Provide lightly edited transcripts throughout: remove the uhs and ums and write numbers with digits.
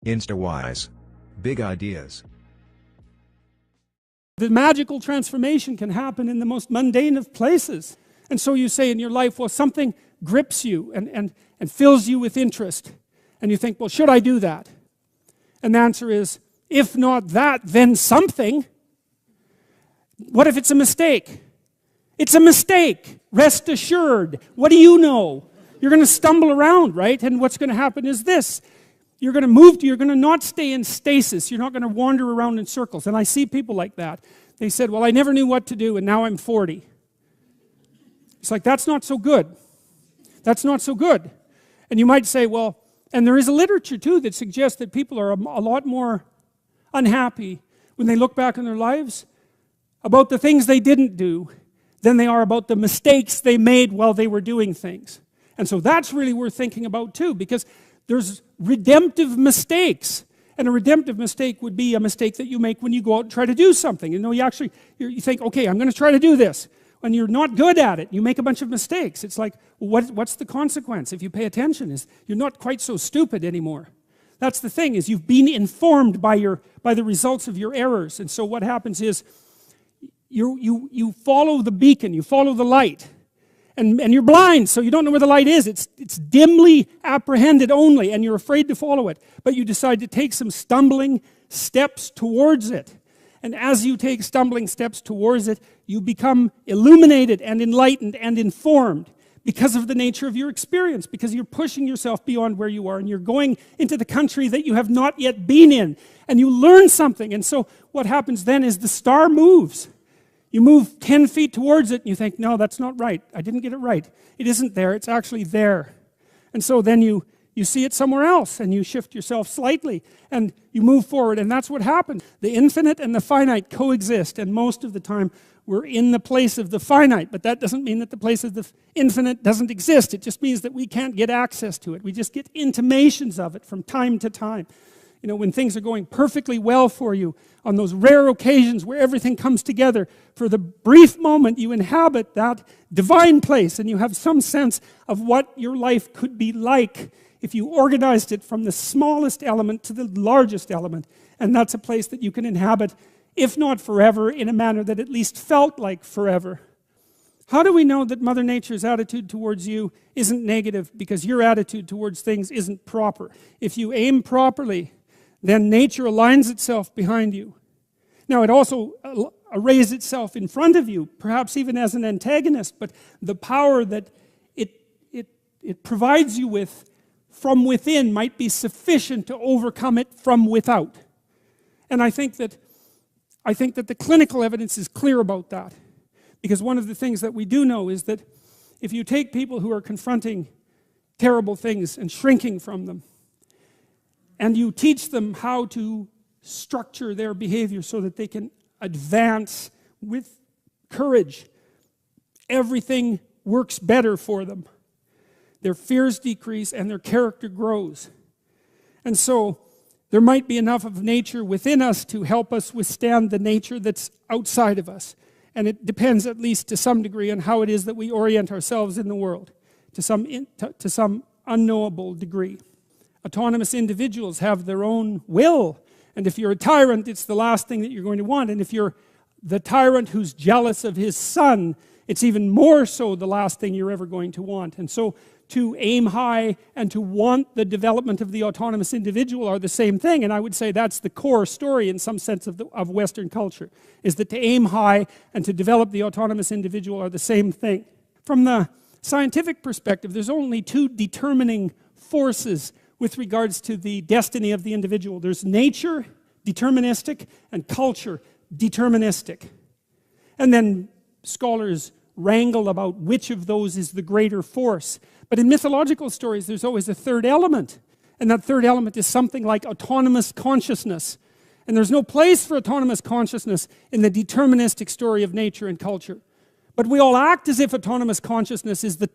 Instawise. Big ideas. The magical transformation can happen in the most mundane of places. And so you say in your life, well, something grips you and fills you with interest. And you think, well, should I do that? And the answer is, if not that, then something. What if it's a mistake? It's a mistake. Rest assured. What do you know? You're going to stumble around, right? And what's going to happen is this. You're going to not stay in stasis. You're not going to wander around in circles. And I see people like that. They said, well, I never knew what to do, and now I'm 40. It's like, that's not so good. That's not so good. And you might say, well, and there is a literature too that suggests that people are a lot more unhappy when they look back on their lives about the things they didn't do than they are about the mistakes they made while they were doing things. And so that's really worth thinking about too, because there's redemptive mistakes. And a redemptive mistake would be a mistake that you make when you go out and try to do something. You know, you think, okay, I'm going to try to do this. When you're not good at it, you make a bunch of mistakes. It's like, well, what's the consequence? If you pay attention, is you're not quite so stupid anymore. That's the thing, is you've been informed by the results of your errors. And so what happens is you follow the beacon, you follow the light. And you're blind, so you don't know where the light is. It's dimly apprehended only, and you're afraid to follow it. But you decide to take some stumbling steps towards it. And as you take stumbling steps towards it, you become illuminated and enlightened and informed because of the nature of your experience, because you're pushing yourself beyond where you are, and you're going into the country that you have not yet been in, and you learn something. And so what happens then is the star moves. You move 10 feet towards it, and you think, no, that's not right. I didn't get it right. It isn't there. It's actually there. And so then you see it somewhere else, and you shift yourself slightly, and you move forward, and that's what happens. The infinite and the finite coexist, and most of the time we're in the place of the finite, but that doesn't mean that the place of the infinite doesn't exist. It just means that we can't get access to it. We just get intimations of it from time to time. You know, when things are going perfectly well for you, on those rare occasions where everything comes together, for the brief moment you inhabit that divine place, and you have some sense of what your life could be like if you organized it from the smallest element to the largest element. And that's a place that you can inhabit, if not forever, in a manner that at least felt like forever. How do we know that Mother Nature's attitude towards you isn't negative because your attitude towards things isn't proper? If you aim properly, then nature aligns itself behind you. Now, it also arrays itself in front of you, perhaps even as an antagonist, but the power that it provides you with from within might be sufficient to overcome it from without. And I think that the clinical evidence is clear about that. Because one of the things that we do know is that if you take people who are confronting terrible things and shrinking from them, and you teach them how to structure their behavior so that they can advance with courage, everything works better for them. Their fears decrease and their character grows. And so there might be enough of nature within us to help us withstand the nature that's outside of us. And it depends, at least to some degree, on how it is that we orient ourselves in the world, to some unknowable degree. Autonomous individuals have their own will, and if you're a tyrant, it's the last thing that you're going to want. And if you're the tyrant who's jealous of his son, it's even more so the last thing you're ever going to want. And so to aim high and to want the development of the autonomous individual are the same thing. And I would say that's the core story in some sense of Western culture, is that to aim high and to develop the autonomous individual are the same thing. From the scientific perspective, there's only two determining forces with regards to the destiny of the individual. There's nature, deterministic, and culture, deterministic. And then scholars wrangle about which of those is the greater force. But in mythological stories, there's always a third element. And that third element is something like autonomous consciousness. And there's no place for autonomous consciousness in the deterministic story of nature and culture. But we all act as if autonomous consciousness is the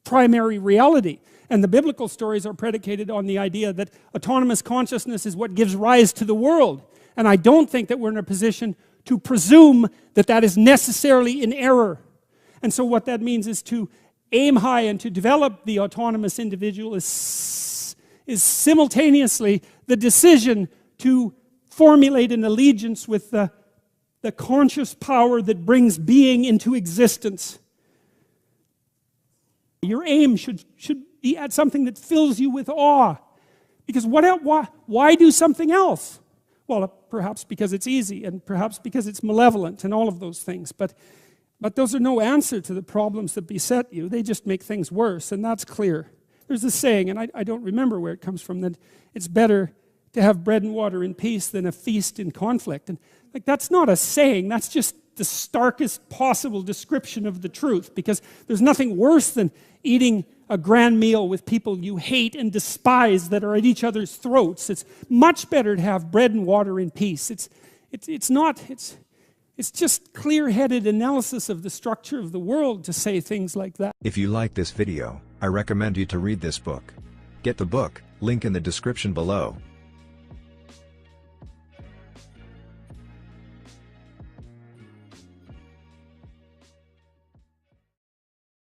primary reality. And the biblical stories are predicated on the idea that autonomous consciousness is what gives rise to the world. And I don't think that we're in a position to presume that that is necessarily in error. And so what that means is to aim high and to develop the autonomous individual is is simultaneously the decision to formulate an allegiance with the conscious power that brings being into existence. Your aim should be at something that fills you with awe. Because why do something else? Well, perhaps because it's easy, and perhaps because it's malevolent, and all of those things. But those are no answer to the problems that beset you. They just make things worse, and that's clear. There's a saying, and I don't remember where it comes from, that it's better to have bread and water in peace than a feast in conflict. And like, that's not a saying, that's just the starkest possible description of the truth, because there's nothing worse than eating a grand meal with people you hate and despise that are at each other's throats. It's much better to have bread and water in peace. It's just clear-headed analysis of the structure of the world to say things like that. If you like this video, I recommend you to read this book. Get the book, link in the description below.